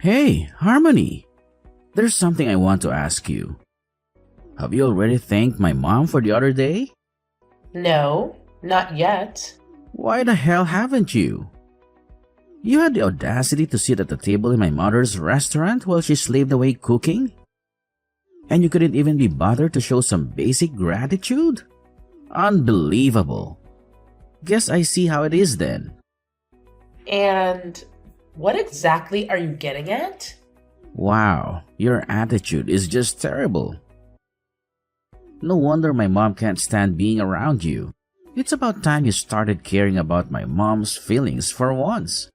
Hey, Harmony! There's something I want to ask you. Have you already thanked my mom for the other day? No, not yet. Why the hell haven't you? You had the audacity to sit at the table in my mother's restaurant while she slaved away cooking? And you couldn't even be bothered to show some basic gratitude? Unbelievable. Guess I see how it is then. And what exactly are you getting at? Wow, your attitude is just terrible. No wonder my mom can't stand being around you. It's about time you started caring about my mom's feelings for once.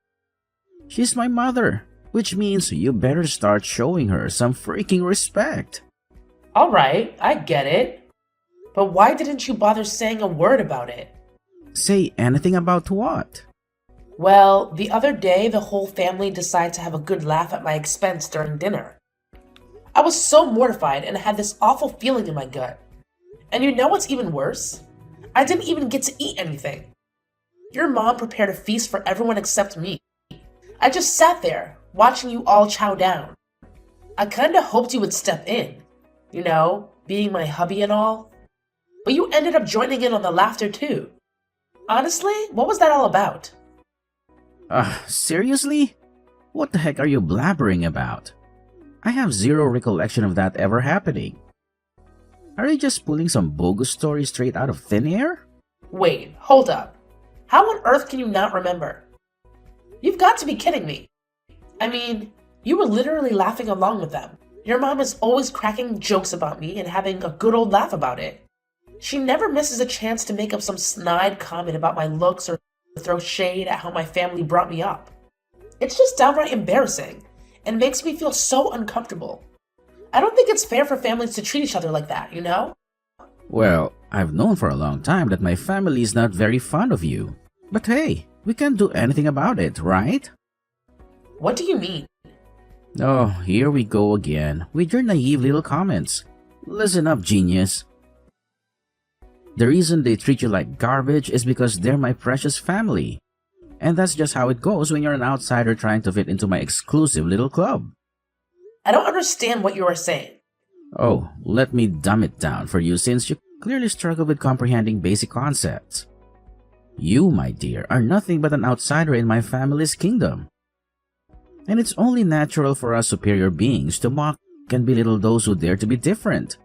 She's my mother, which means you better start showing her some freaking respect. Alright, I get it. But why didn't you bother saying a word about it? Say anything about what? Well, the other day the whole family decided to have a good laugh at my expense during dinner. I was so mortified and I had this awful feeling in my gut. And you know what's even worse? I didn't even get to eat anything. Your mom prepared a feast for everyone except me. I just sat there, watching you all chow down. I kinda hoped you would step in, being my hubby and all. But you ended up joining in on the laughter too. Honestly, what was that all about? Seriously? What the heck are you blabbering about? I have zero recollection of that ever happening. Are you just pulling some bogus story straight out of thin air? Wait, hold up. How on earth can you not remember? You've got to be kidding me. I mean, you were literally laughing along with them. Your mom is always cracking jokes about me and having a good old laugh about it. She never misses a chance to make up some snide comment about my looks or throw shade at how my family brought me up. It's just downright embarrassing and makes me feel so uncomfortable. I don't think it's fair for families to treat each other like that, you know? Well, I've known for a long time that my family is not very fond of you. But hey, we can't do anything about it, right? What do you mean? Oh, here we go again with your naive little comments. Listen up, genius. The reason they treat you like garbage is because they're my precious family. And that's just how it goes when you're an outsider trying to fit into my exclusive little club. I don't understand what you are saying. Oh, let me dumb it down for you since you clearly struggle with comprehending basic concepts. You, my dear, are nothing but an outsider in my family's kingdom. And it's only natural for us superior beings to mock and belittle those who dare to be different.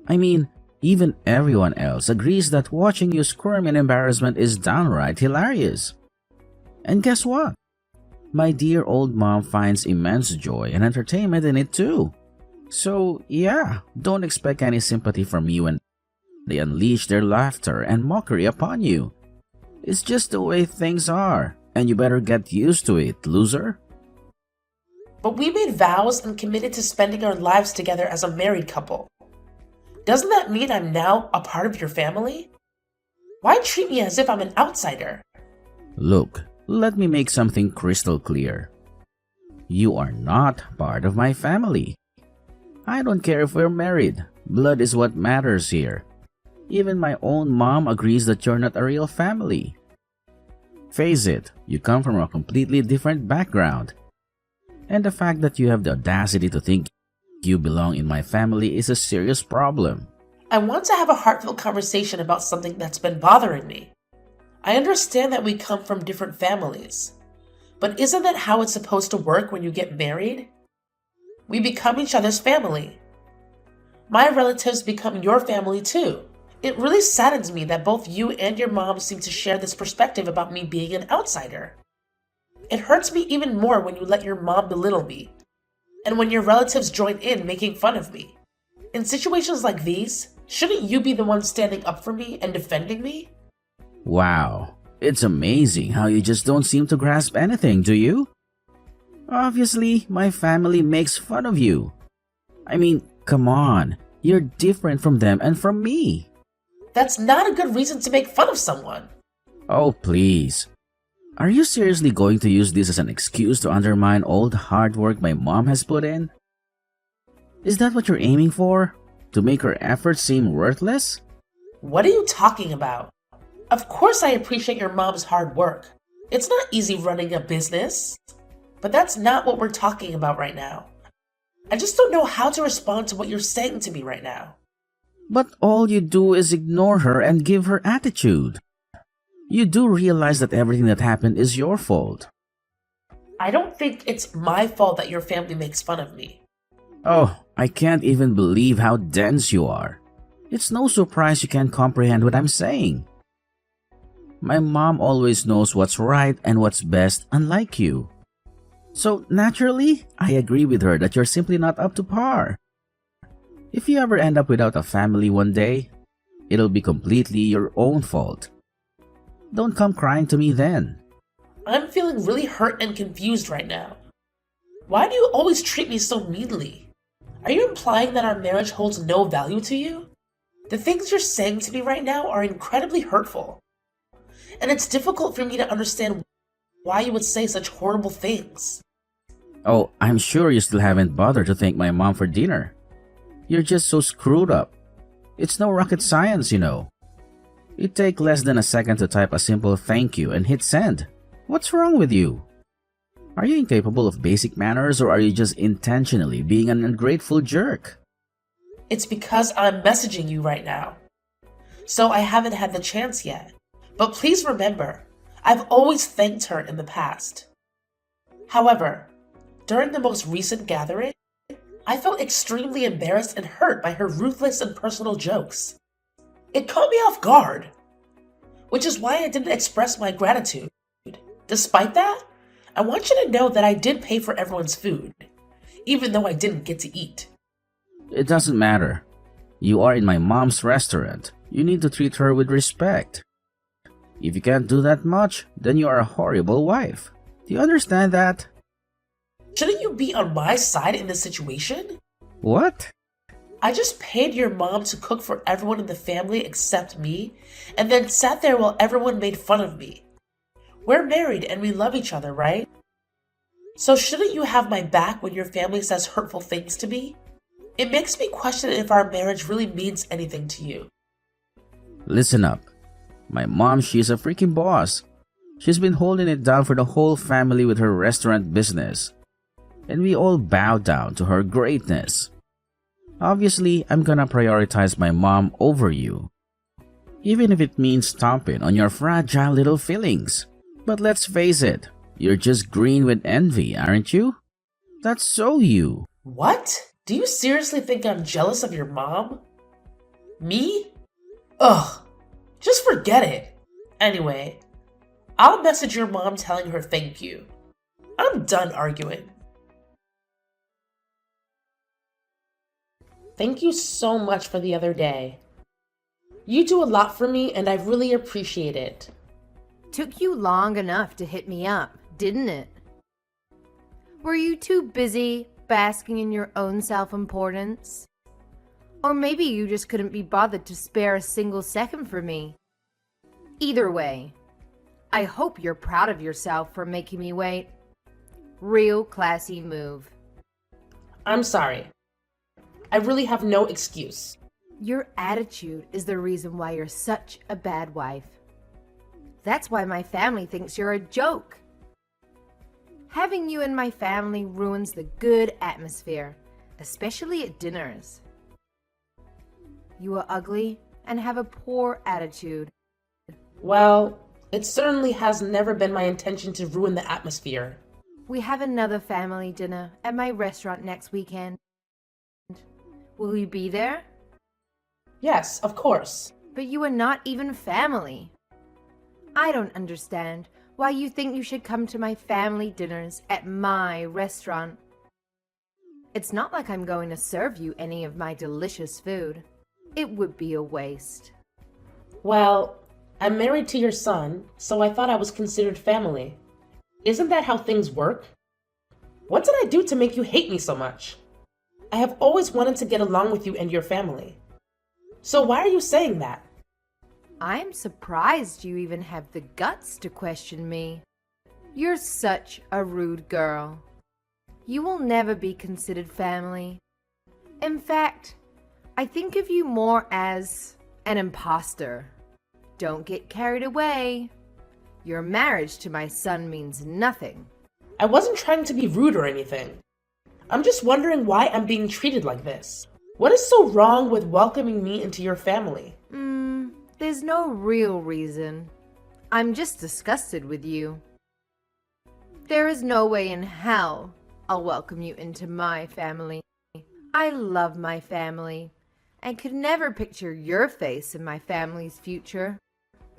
I mean, even everyone else agrees that watching you squirm in embarrassment is downright hilarious. And guess what? My dear old mom finds immense joy and entertainment in it too. So yeah, don't expect any sympathy from you when they unleash their laughter and mockery upon you. It's just the way things are, and you better get used to it, loser. But we made vows and committed to spending our lives together as a married couple. Doesn't that mean I'm now a part of your family? Why treat me as if I'm an outsider? Look, let me make something crystal clear. You are not part of my family. I don't care if we're married. Blood is what matters here. Even my own mom agrees that you're not a real family. Face it, you come from a completely different background. And the fact that you have the audacity to think you belong in my family is a serious problem. I want to have a heartfelt conversation about something that's been bothering me. I understand that we come from different families, but isn't that how it's supposed to work when you get married? We become each other's family. My relatives become your family too. It really saddens me that both you and your mom seem to share this perspective about me being an outsider. It hurts me even more when you let your mom belittle me, and when your relatives join in making fun of me. In situations like these, shouldn't you be the one standing up for me and defending me? Wow, it's amazing how you just don't seem to grasp anything, do you? Obviously, my family makes fun of you. I mean, come on, you're different from them and from me. That's not a good reason to make fun of someone. Oh, please. Are you seriously going to use this as an excuse to undermine all the hard work my mom has put in? Is that what you're aiming for? To make her efforts seem worthless? What are you talking about? Of course I appreciate your mom's hard work. It's not easy running a business. But that's not what we're talking about right now. I just don't know how to respond to what you're saying to me right now. But all you do is ignore her and give her attitude. You do realize that everything that happened is your fault. I don't think it's my fault that your family makes fun of me. Oh, I can't even believe how dense you are. It's no surprise you can't comprehend what I'm saying. My mom always knows what's right and what's best, unlike you. So naturally, I agree with her that you're simply not up to par. If you ever end up without a family one day, it'll be completely your own fault. Don't come crying to me then. I'm feeling really hurt and confused right now. Why do you always treat me so meanly? Are you implying that our marriage holds no value to you? The things you're saying to me right now are incredibly hurtful. And it's difficult for me to understand why you would say such horrible things. Oh, I'm sure you still haven't bothered to thank my mom for dinner. You're just so screwed up. It's no rocket science, you know. It'd take less than a second to type a simple thank you and hit send. What's wrong with you? Are you incapable of basic manners, or are you just intentionally being an ungrateful jerk? It's because I'm messaging you right now. So I haven't had the chance yet. But please remember, I've always thanked her in the past. However, during the most recent gathering, I felt extremely embarrassed and hurt by her ruthless and personal jokes. It caught me off guard, which is why I didn't express my gratitude. Despite that, I want you to know that I did pay for everyone's food, even though I didn't get to eat. It doesn't matter. You are in my mom's restaurant. You need to treat her with respect. If you can't do that much, then you are a horrible wife. Do you understand that? Shouldn't you be on my side in this situation? What? I just paid your mom to cook for everyone in the family except me, and then sat there while everyone made fun of me. We're married and we love each other, right? So shouldn't you have my back when your family says hurtful things to me? It makes me question if our marriage really means anything to you. Listen up. My mom, she's a freaking boss. She's been holding it down for the whole family with her restaurant business. And we all bow down to her greatness. Obviously, I'm gonna prioritize my mom over you. Even if it means stomping on your fragile little feelings. But let's face it, you're just green with envy, aren't you? That's so you. What? Do you seriously think I'm jealous of your mom? Me? Ugh. Just forget it. Anyway, I'll message your mom telling her thank you. I'm done arguing. Thank you so much for the other day. You do a lot for me and I really appreciate it. Took you long enough to hit me up, didn't it? Were you too busy basking in your own self-importance? Or maybe you just couldn't be bothered to spare a single second for me. Either way, I hope you're proud of yourself for making me wait. Real classy move. I'm sorry. I really have no excuse. Your attitude is the reason why you're such a bad wife. That's why my family thinks you're a joke. Having you in my family ruins the good atmosphere, especially at dinners. You are ugly and have a poor attitude. Well, it certainly has never been my intention to ruin the atmosphere. We have another family dinner at my restaurant next weekend. Will you be there? Yes, of course. But you are not even family. I don't understand why you think you should come to my family dinners at my restaurant. It's not like I'm going to serve you any of my delicious food. It would be a waste. Well, I'm married to your son, so I thought I was considered family. Isn't that how things work? What did I do to make you hate me so much? I have always wanted to get along with you and your family. So why are you saying that? I'm surprised you even have the guts to question me. You're such a rude girl. You will never be considered family. In fact, I think of you more as an imposter. Don't get carried away. Your marriage to my son means nothing. I wasn't trying to be rude or anything. I'm just wondering why I'm being treated like this. What is so wrong with welcoming me into your family? There's no real reason. I'm just disgusted with you. There is no way in hell I'll welcome you into my family. I love my family and could never picture your face in my family's future.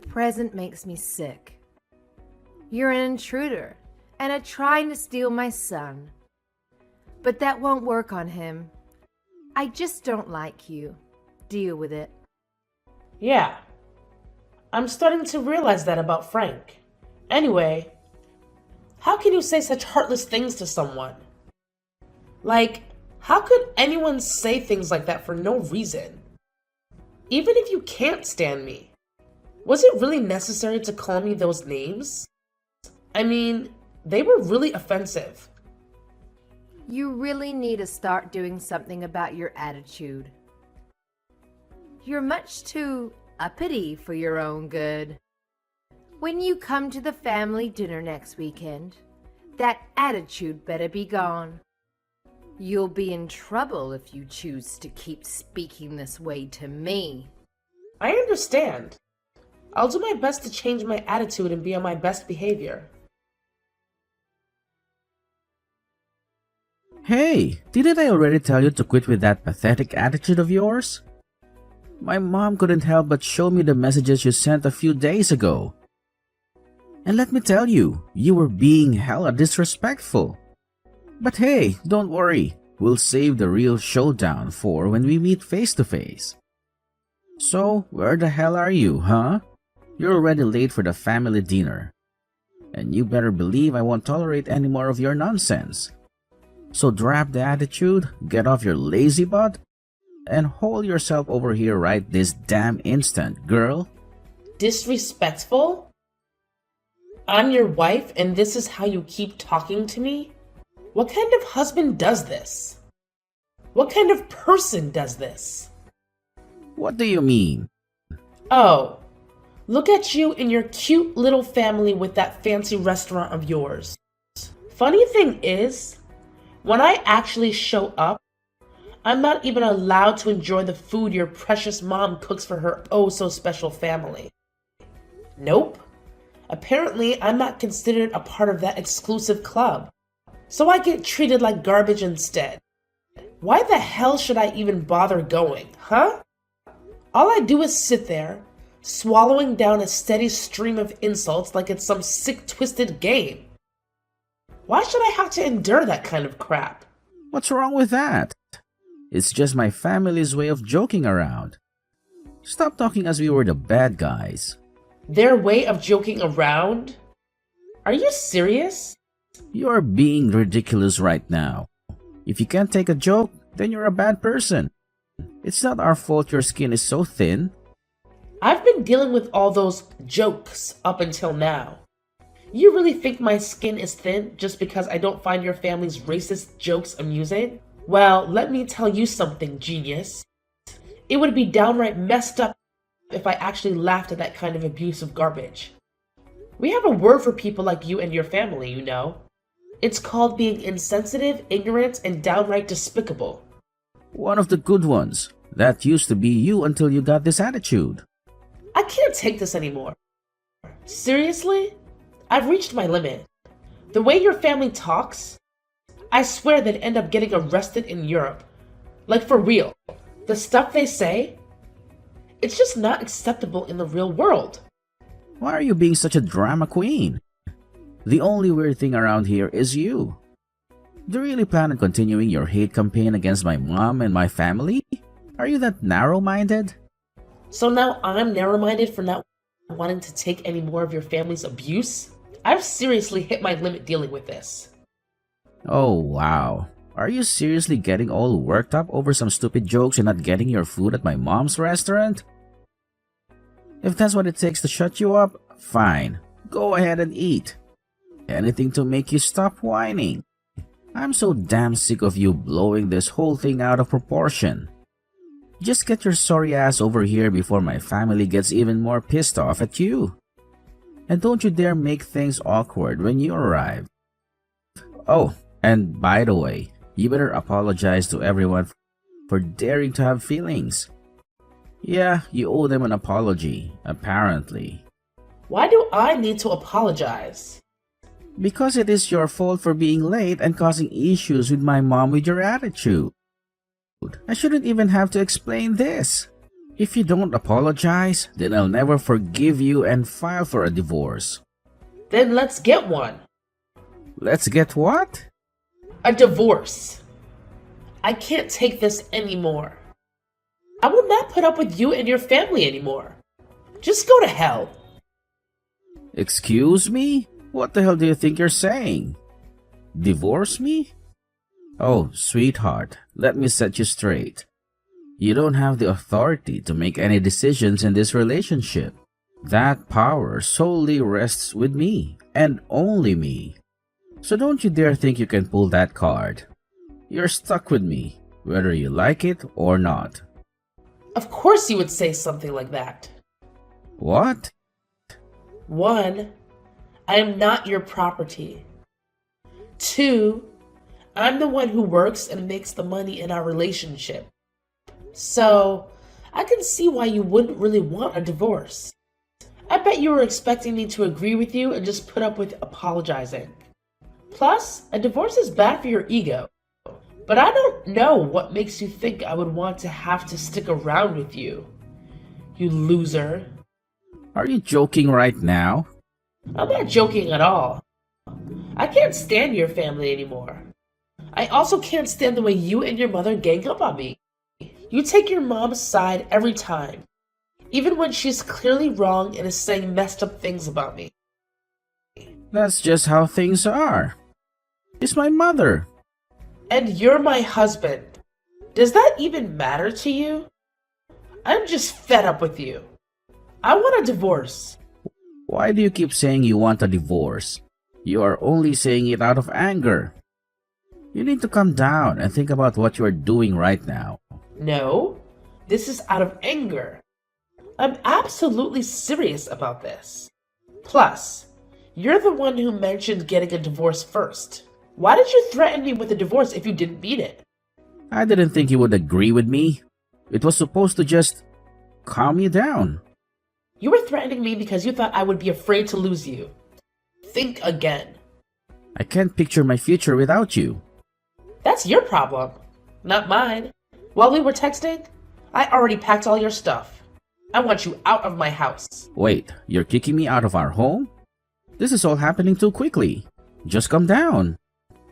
Present makes me sick. You're an intruder and are trying to steal my son. But that won't work on him. I just don't like you. Deal with it. Yeah. I'm starting to realize that about Frank. Anyway, how can you say such heartless things to someone? Like, how could anyone say things like that for no reason? Even if you can't stand me, was it really necessary to call me those names? I mean, they were really offensive. You really need to start doing something about your attitude. You're much too uppity for your own good. When you come to the family dinner next weekend, that attitude better be gone. You'll be in trouble if you choose to keep speaking this way to me. I understand. I'll do my best to change my attitude and be on my best behavior. Hey, didn't I already tell you to quit with that pathetic attitude of yours? My mom couldn't help but show me the messages you sent a few days ago. And let me tell you, you were being hella disrespectful. But hey, don't worry, we'll save the real showdown for when we meet face to face. So, where the hell are you, huh? You're already late for the family dinner. And you better believe I won't tolerate any more of your nonsense. So drop the attitude, get off your lazy butt, and hold yourself over here right this damn instant, girl. Disrespectful? I'm your wife and this is how you keep talking to me? What kind of husband does this? What kind of person does this? What do you mean? Oh, look at you and your cute little family with that fancy restaurant of yours. Funny thing is, when I actually show up, I'm not even allowed to enjoy the food your precious mom cooks for her oh-so-special family. Nope. Apparently, I'm not considered a part of that exclusive club. So I get treated like garbage instead. Why the hell should I even bother going, huh? All I do is sit there, swallowing down a steady stream of insults like it's some sick, twisted game. Why should I have to endure that kind of crap? What's wrong with that? It's just my family's way of joking around. Stop talking as we were the bad guys. Their way of joking around? Are you serious? You're being ridiculous right now. If you can't take a joke, then you're a bad person. It's not our fault your skin is so thin. I've been dealing with all those jokes up until now. You really think my skin is thin just because I don't find your family's racist jokes amusing? Well, let me tell you something, genius. It would be downright messed up if I actually laughed at that kind of abusive garbage. We have a word for people like you and your family, you know. It's called being insensitive, ignorant, and downright despicable. One of the good ones. That used to be you until you got this attitude. I can't take this anymore. Seriously? I've reached my limit. The way your family talks, I swear they'd end up getting arrested in Europe. Like for real. The stuff they say, it's just not acceptable in the real world. Why are you being such a drama queen? The only weird thing around here is you. Do you really plan on continuing your hate campaign against my mom and my family? Are you that narrow-minded? So now I'm narrow-minded for not wanting to take any more of your family's abuse? I've seriously hit my limit dealing with this. Oh, wow. Are you seriously getting all worked up over some stupid jokes and not getting your food at my mom's restaurant? If that's what it takes to shut you up, fine. Go ahead and eat. Anything to make you stop whining. I'm so damn sick of you blowing this whole thing out of proportion. Just get your sorry ass over here before my family gets even more pissed off at you. And don't you dare make things awkward when you arrive. Oh, and by the way, you better apologize to everyone for daring to have feelings. Yeah, you owe them an apology, apparently. Why do I need to apologize? Because it is your fault for being late and causing issues with my mom with your attitude. I shouldn't even have to explain this. If you don't apologize, then I'll never forgive you and file for a divorce. Then let's get one. Let's get what? A divorce. I can't take this anymore. I will not put up with you and your family anymore. Just go to hell. Excuse me? What the hell do you think you're saying? Divorce me? Oh, sweetheart, let me set you straight. You don't have the authority to make any decisions in this relationship. That power solely rests with me, and only me. So don't you dare think you can pull that card. You're stuck with me, whether you like it or not. Of course you would say something like that. What? 1. I am not your property. 2. I'm the one who works and makes the money in our relationship. So, I can see why you wouldn't really want a divorce. I bet you were expecting me to agree with you and just put up with apologizing. Plus, a divorce is bad for your ego. But I don't know what makes you think I would want to have to stick around with you. You loser. Are you joking right now? I'm not joking at all. I can't stand your family anymore. I also can't stand the way you and your mother gang up on me. You take your mom's side every time, even when she's clearly wrong and is saying messed up things about me. That's just how things are. She's my mother. And you're my husband. Does that even matter to you? I'm just fed up with you. I want a divorce. Why do you keep saying you want a divorce? You are only saying it out of anger. You need to calm down and think about what you are doing right now. No, this is out of anger. I'm absolutely serious about this. Plus, you're the one who mentioned getting a divorce first. Why did you threaten me with a divorce if you didn't mean it? I didn't think you would agree with me. It was supposed to just calm you down. You were threatening me because you thought I would be afraid to lose you. Think again. I can't picture my future without you. That's your problem, not mine. While we were texting, I already packed all your stuff. I want you out of my house. Wait, you're kicking me out of our home? This is all happening too quickly. Just calm down.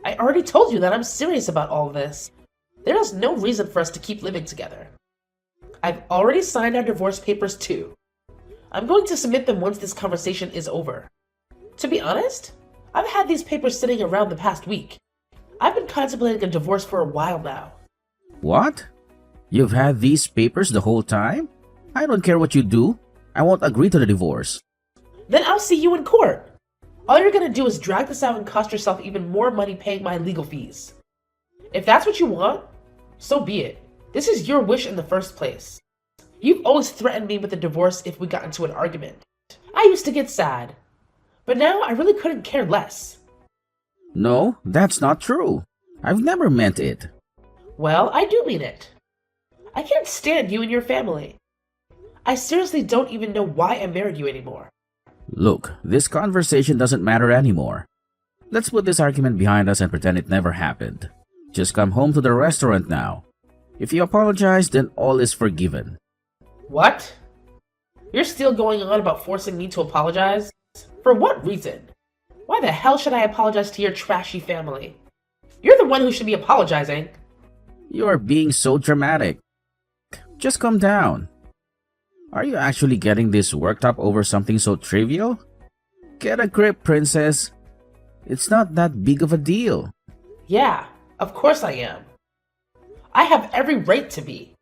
I already told you that I'm serious about all this. There is no reason for us to keep living together. I've already signed our divorce papers too. I'm going to submit them once this conversation is over. To be honest, I've had these papers sitting around the past week. I've been contemplating a divorce for a while now. What? You've had these papers the whole time? I don't care what you do. I won't agree to the divorce. Then I'll see you in court. All you're gonna do is drag this out and cost yourself even more money paying my legal fees. If that's what you want, so be it. This is your wish in the first place. You've always threatened me with a divorce if we got into an argument. I used to get sad, but now I really couldn't care less. No, that's not true. I've never meant it. Well, I do mean it. I can't stand you and your family. I seriously don't even know why I married you anymore. Look, this conversation doesn't matter anymore. Let's put this argument behind us and pretend it never happened. Just come home to the restaurant now. If you apologize, then all is forgiven. What? You're still going on about forcing me to apologize? For what reason? Why the hell should I apologize to your trashy family? You're the one who should be apologizing. You are being so dramatic. Just calm down. Are you actually getting this worked up over something so trivial? Get a grip, princess. It's not that big of a deal. Yeah, of course I am. I have every right to be.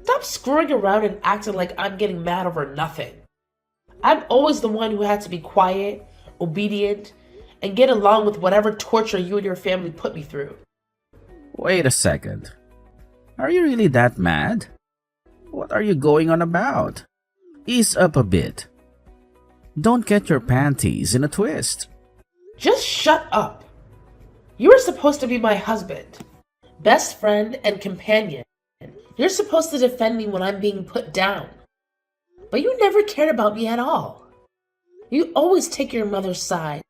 Stop screwing around and acting like I'm getting mad over nothing. I'm always the one who had to be quiet, obedient, and get along with whatever torture you and your family put me through. Wait a second. Are you really that mad? What are you going on about? Ease up a bit. Don't get your panties in a twist. Just shut up. You are supposed to be my husband, best friend, and companion. You're supposed to defend me when I'm being put down. But you never cared about me at all. You always take your mother's side.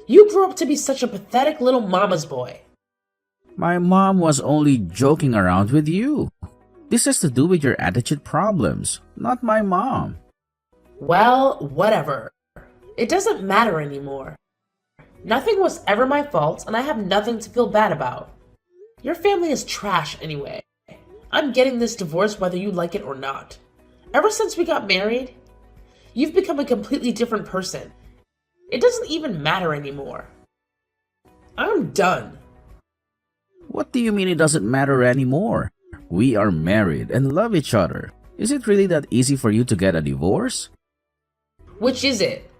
You grew up to be such a pathetic little mama's boy. My mom was only joking around with you. This has to do with your attitude problems, not my mom. Well, whatever. It doesn't matter anymore. Nothing was ever my fault, and I have nothing to feel bad about. Your family is trash anyway. I'm getting this divorce whether you like it or not. Ever since we got married, you've become a completely different person. It doesn't even matter anymore. I'm done. What do you mean it doesn't matter anymore? We are married and love each other. Is it really that easy for you to get a divorce? Which is it?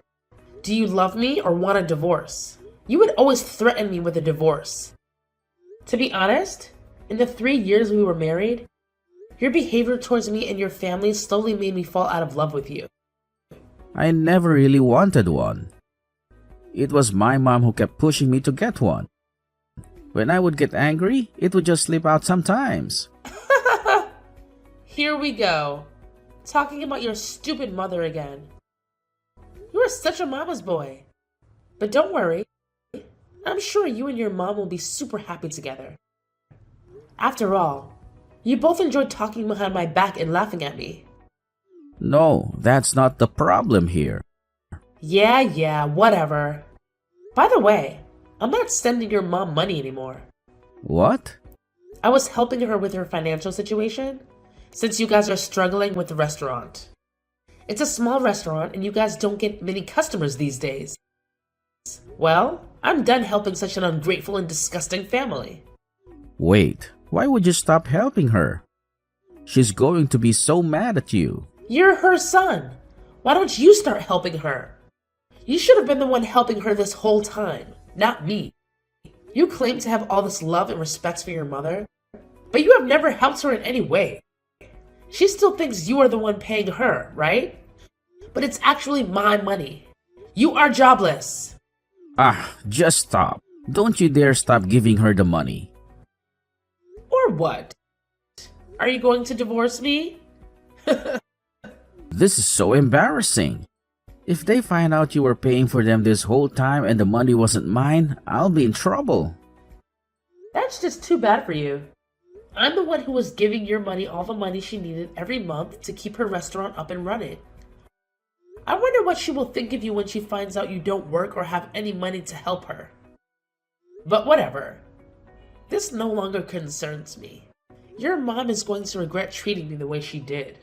Do you love me or want a divorce? You would always threaten me with a divorce. To be honest, in the 3 years we were married, your behavior towards me and your family slowly made me fall out of love with you. I never really wanted one. It was my mom who kept pushing me to get one. When I would get angry, it would just slip out sometimes. Here we go. Talking about your stupid mother again. You are such a mama's boy. But don't worry. I'm sure you and your mom will be super happy together. After all, you both enjoyed talking behind my back and laughing at me. No, that's not the problem here. Yeah, whatever. By the way, I'm not sending your mom money anymore. What? I was helping her with her financial situation, since you guys are struggling with the restaurant. It's a small restaurant and you guys don't get many customers these days. Well, I'm done helping such an ungrateful and disgusting family. Wait, why would you stop helping her? She's going to be so mad at you. You're her son. Why don't you start helping her? You should have been the one helping her this whole time, not me. You claim to have all this love and respect for your mother, but you have never helped her in any way. She still thinks you are the one paying her, right? But it's actually my money. You are jobless. Just stop. Don't you dare stop giving her the money. Or what? Are you going to divorce me? This is so embarrassing. If they find out you were paying for them this whole time and the money wasn't mine, I'll be in trouble. That's just too bad for you. I'm the one who was giving your money all the money she needed every month to keep her restaurant up and running. I wonder what she will think of you when she finds out you don't work or have any money to help her. But whatever. This no longer concerns me. Your mom is going to regret treating me the way she did.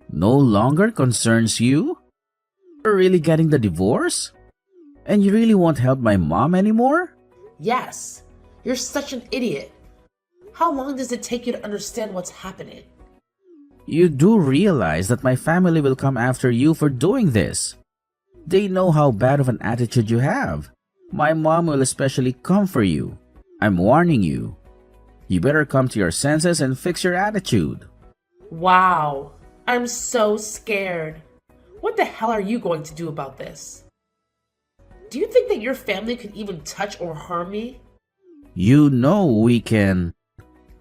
No longer concerns you? You're really getting the divorce? And you really won't help my mom anymore? Yes. You're such an idiot. How long does it take you to understand what's happening? You do realize that my family will come after you for doing this. They know how bad of an attitude you have. My mom will especially come for you. I'm warning you. You better come to your senses and fix your attitude. Wow. I'm so scared. What the hell are you going to do about this? Do you think that your family could even touch or harm me? You know we can...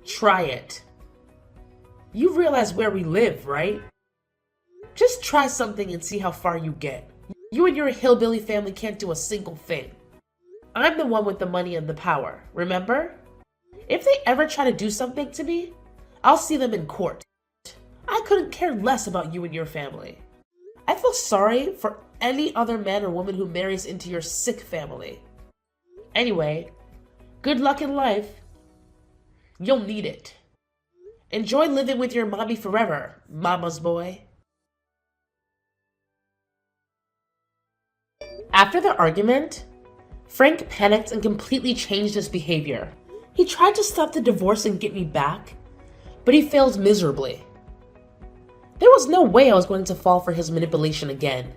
Try it. You realize where we live, right? Just try something and see how far you get. You and your hillbilly family can't do a single thing. I'm the one with the money and the power, remember? If they ever try to do something to me, I'll see them in court. I couldn't care less about you and your family. I feel sorry for any other man or woman who marries into your sick family. Anyway, good luck in life. You'll need it. Enjoy living with your mommy forever, mama's boy. After the argument, Frank panicked and completely changed his behavior. He tried to stop the divorce and get me back, but he failed miserably. There was no way I was going to fall for his manipulation again.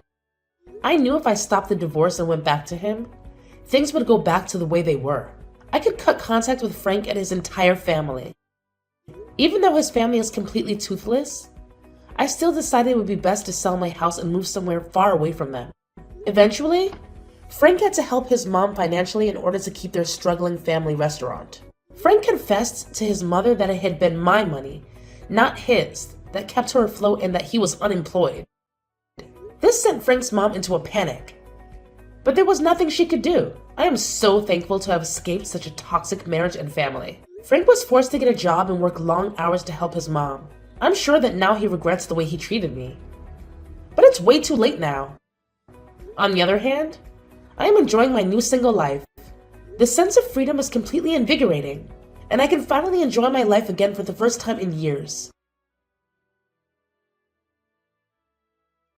I knew if I stopped the divorce and went back to him, things would go back to the way they were. I could cut contact with Frank and his entire family. Even though his family is completely toothless, I still decided it would be best to sell my house and move somewhere far away from them. Eventually, Frank had to help his mom financially in order to keep their struggling family restaurant. Frank confessed to his mother that it had been my money, not his, that kept her afloat and that he was unemployed. This sent Frank's mom into a panic. But there was nothing she could do. I am so thankful to have escaped such a toxic marriage and family. Frank was forced to get a job and work long hours to help his mom. I'm sure that now he regrets the way he treated me. But it's way too late now. On the other hand, I am enjoying my new single life. The sense of freedom is completely invigorating, and I can finally enjoy my life again for the first time in years.